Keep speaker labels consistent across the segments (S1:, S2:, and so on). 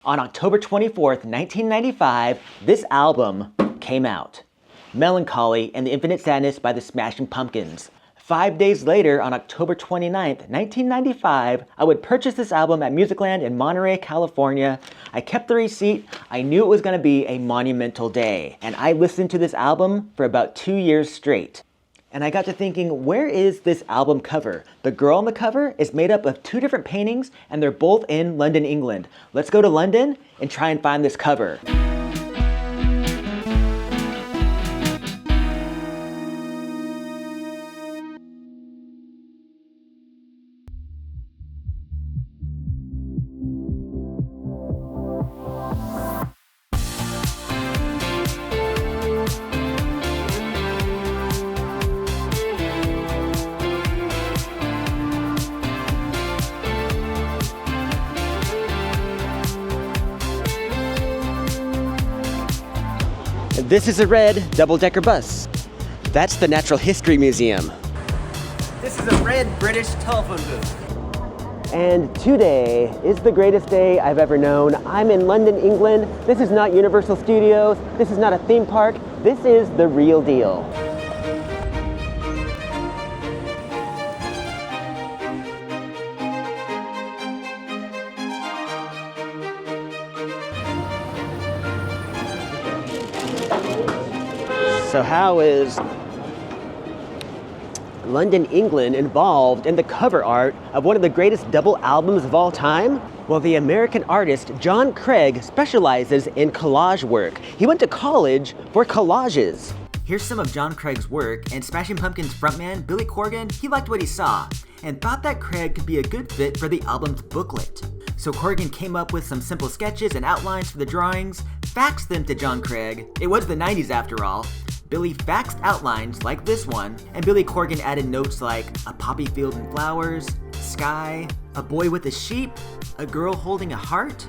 S1: On October 24th, 1995, this album came out. Mellon Collie and the Infinite Sadness by the Smashing Pumpkins. 5 days later, on October 29th, 1995, I would purchase this album at Musicland in Monterey, California. I kept the receipt. I knew it was going to be a monumental day. And I listened to this album for about 2 years straight. And I got to thinking, where is this album cover? The girl on the cover is made up of 2 different paintings, and they're both in London, England. Let's go to London and try and find this cover. This is a red double-decker bus. That's the Natural History Museum.
S2: This is a red British telephone booth.
S1: And today is the greatest day I've ever known. I'm in London, England. This is not Universal Studios. This is not a theme park. This is the real deal. So how is London, England involved in the cover art of one of the greatest double albums of all time? Well, the American artist John Craig specializes in collage work. He went to college for collages.
S2: Here's some of John Craig's work, and Smashing Pumpkins frontman Billy Corgan, he liked what he saw and thought that Craig could be a good fit for the album's booklet. So Corgan came up with some simple sketches and outlines for the drawings, faxed them to John Craig. It was the 90s after all. Billy faxed outlines like this one, and Billy Corgan added notes like a poppy field and flowers, sky, a boy with a sheep, a girl holding a heart.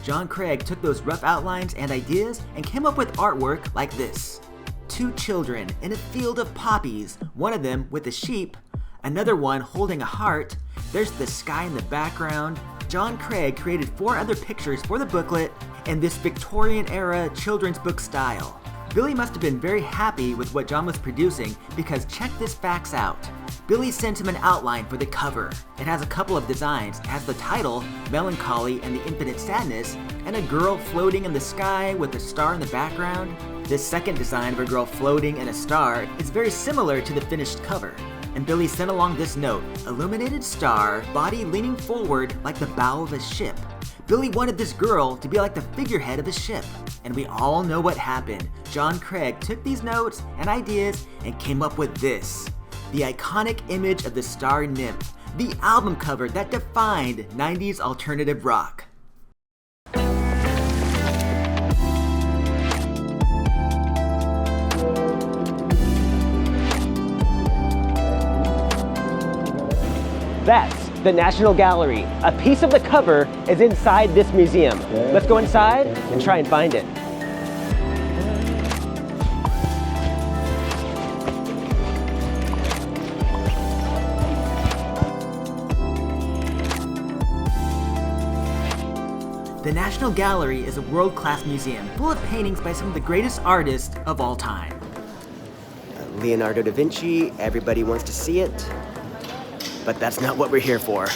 S2: John Craig took those rough outlines and ideas and came up with artwork like this. 2 children in a field of poppies, one of them with a sheep, another one holding a heart. There's the sky in the background. John Craig created 4 other pictures for the booklet in this Victorian-era children's book style. Billy must have been very happy with what John was producing, because check this fax out. Billy sent him an outline for the cover. It has a couple of designs. It has the title, Mellon Collie and the Infinite Sadness, and a girl floating in the sky with a star in the background. This second design of a girl floating in a star is very similar to the finished cover. And Billy sent along this note, illuminated star, body leaning forward like the bow of a ship. Billy wanted this girl to be like the figurehead of the ship. And we all know what happened. John Craig took these notes and ideas and came up with this. The iconic image of the star nymph. The album cover that defined 90s alternative rock.
S1: That's the National Gallery. A piece of the cover is inside this museum. Let's go inside and try and find it.
S2: The National Gallery is a world-class museum full of paintings by some of the greatest artists of all time.
S1: Leonardo da Vinci, everybody wants to see it, but that's not what we're here for.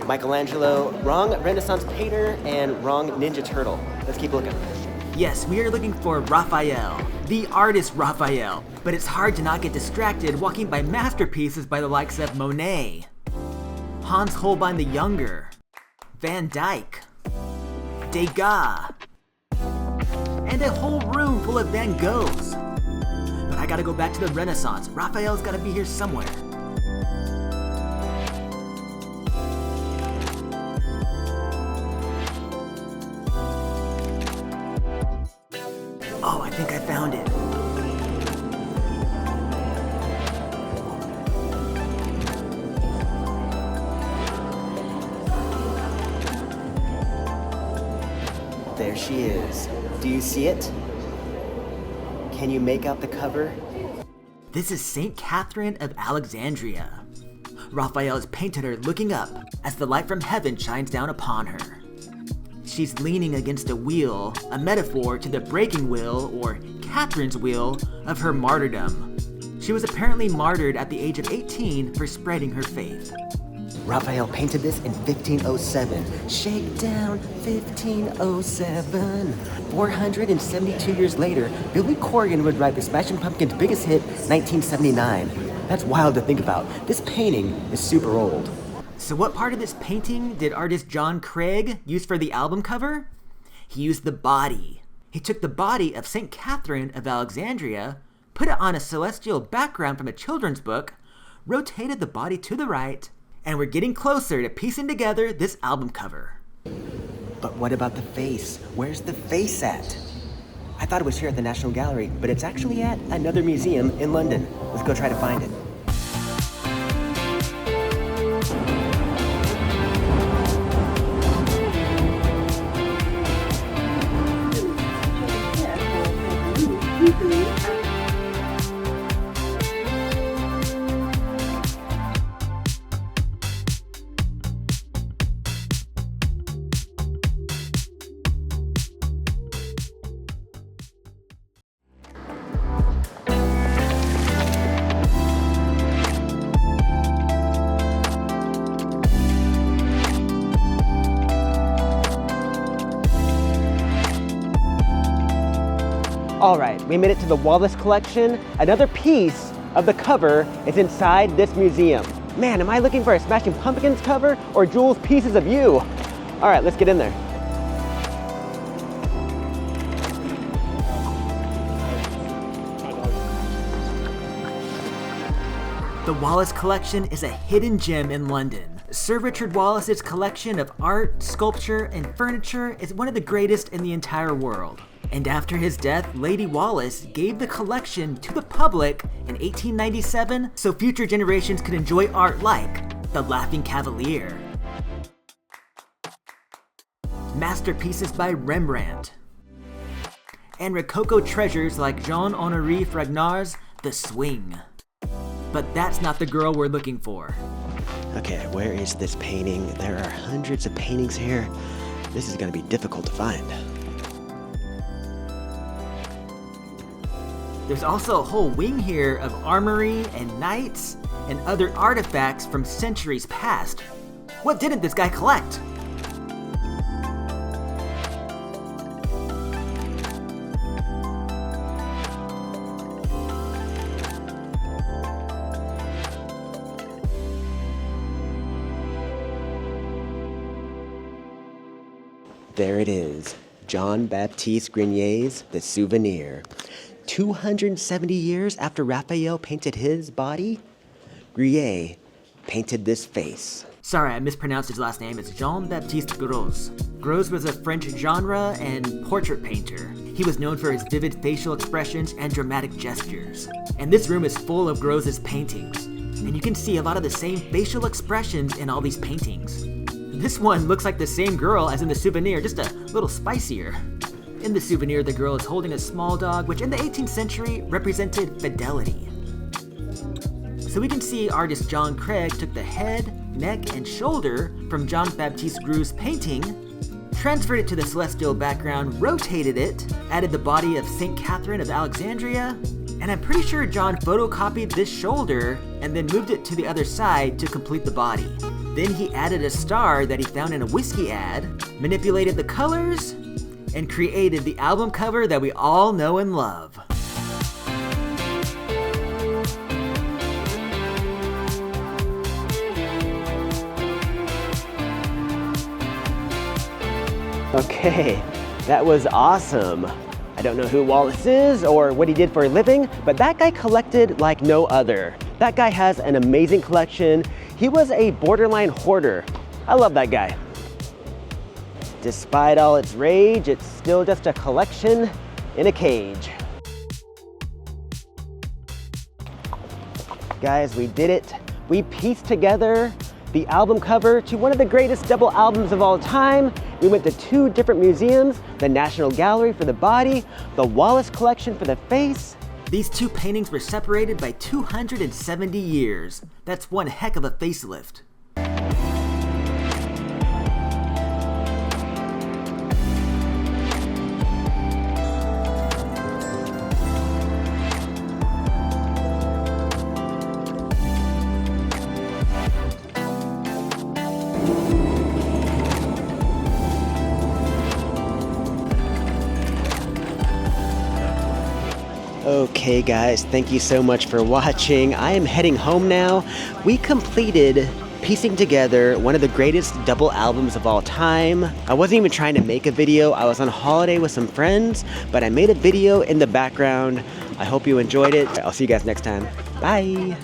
S1: Michelangelo, wrong Renaissance painter and wrong Ninja Turtle. Let's keep looking.
S2: Yes, we are looking for Raphael, the artist Raphael, but it's hard to not get distracted walking by masterpieces by the likes of Monet, Hans Holbein the Younger, Van Dyck, Degas, and a whole room full of Van Goghs. But I gotta go back to the Renaissance. Raphael's gotta be here somewhere. Oh, I think I found it.
S1: There she is. Do you see it? Can you make out the cover?
S2: This is Saint Catherine of Alexandria. Raphael has painted her looking up as the light from heaven shines down upon her. She's leaning against a wheel, a metaphor to the breaking wheel, or Catherine's wheel, of her martyrdom. She was apparently martyred at the age of 18 for spreading her faith.
S3: Raphael painted this in 1507. Shakedown 1507. 472 years later, Billy Corgan would write the Smashing Pumpkins' biggest hit, 1979. That's wild to think about. This painting is super old.
S2: So what part of this painting did artist John Craig use for the album cover? He used the body. He took the body of St. Catherine of Alexandria, put it on a celestial background from a children's book, rotated the body to the right, and we're getting closer to piecing together this album cover.
S3: But what about the face? Where's the face at? I thought it was here at the National Gallery, but it's actually at another museum in London. Let's go try to find it.
S1: All right, we made it to the Wallace collection. Another piece of the cover is inside this museum. Man, am I looking for a Smashing Pumpkins cover or Jules' Pieces of You? All right, let's get in there.
S2: The Wallace collection is a hidden gem in London. Sir Richard Wallace's collection of art, sculpture, and furniture is one of the greatest in the entire world. And after his death, Lady Wallace gave the collection to the public in 1897 so future generations could enjoy art like the Laughing Cavalier, masterpieces by Rembrandt, and Rococo treasures like Jean-Honoré Fragonard's The Swing. But that's not the girl we're looking for.
S3: Okay, where is this painting? There are hundreds of paintings here. This is going to be difficult to find.
S2: There's also a whole wing here of armory and knights and other artifacts from centuries past. What didn't this guy collect?
S3: There it is, Jean-Baptiste Grenier's The Souvenir. 270 years after Raphael painted his body, Grenier painted this face.
S2: Sorry, I mispronounced his last name. It's Jean-Baptiste Gros. Gros was a French genre and portrait painter. He was known for his vivid facial expressions and dramatic gestures. And this room is full of Gros's paintings. And you can see a lot of the same facial expressions in all these paintings. This one looks like the same girl as in The Souvenir, just a little spicier. In The Souvenir, the girl is holding a small dog, which in the 18th century represented fidelity. So we can see artist John Craig took the head, neck, and shoulder from Jean-Baptiste Gros's painting, transferred it to the celestial background, rotated it, added the body of St. Catherine of Alexandria, and I'm pretty sure John photocopied this shoulder and then moved it to the other side to complete the body. Then he added a star that he found in a whiskey ad, manipulated the colors, and created the album cover that we all know and love.
S1: Okay, that was awesome. I don't know who Wallace is or what he did for a living, but that guy collected like no other. That guy has an amazing collection. He was a borderline hoarder. I love that guy. Despite all its rage, it's still just a collection in a cage. Guys, we did it. We pieced together the album cover to one of the greatest double albums of all time. We went to 2 different museums, the National Gallery for the body, the Wallace collection for the face,
S2: These two paintings were separated by 270 years. That's one heck of a facelift.
S3: Okay guys, thank you so much for watching. I am heading home now. We completed piecing together one of the greatest double albums of all time. I wasn't even trying to make a video. I was on holiday with some friends, but I made a video in the background. I hope you enjoyed it. I'll see you guys next time. Bye.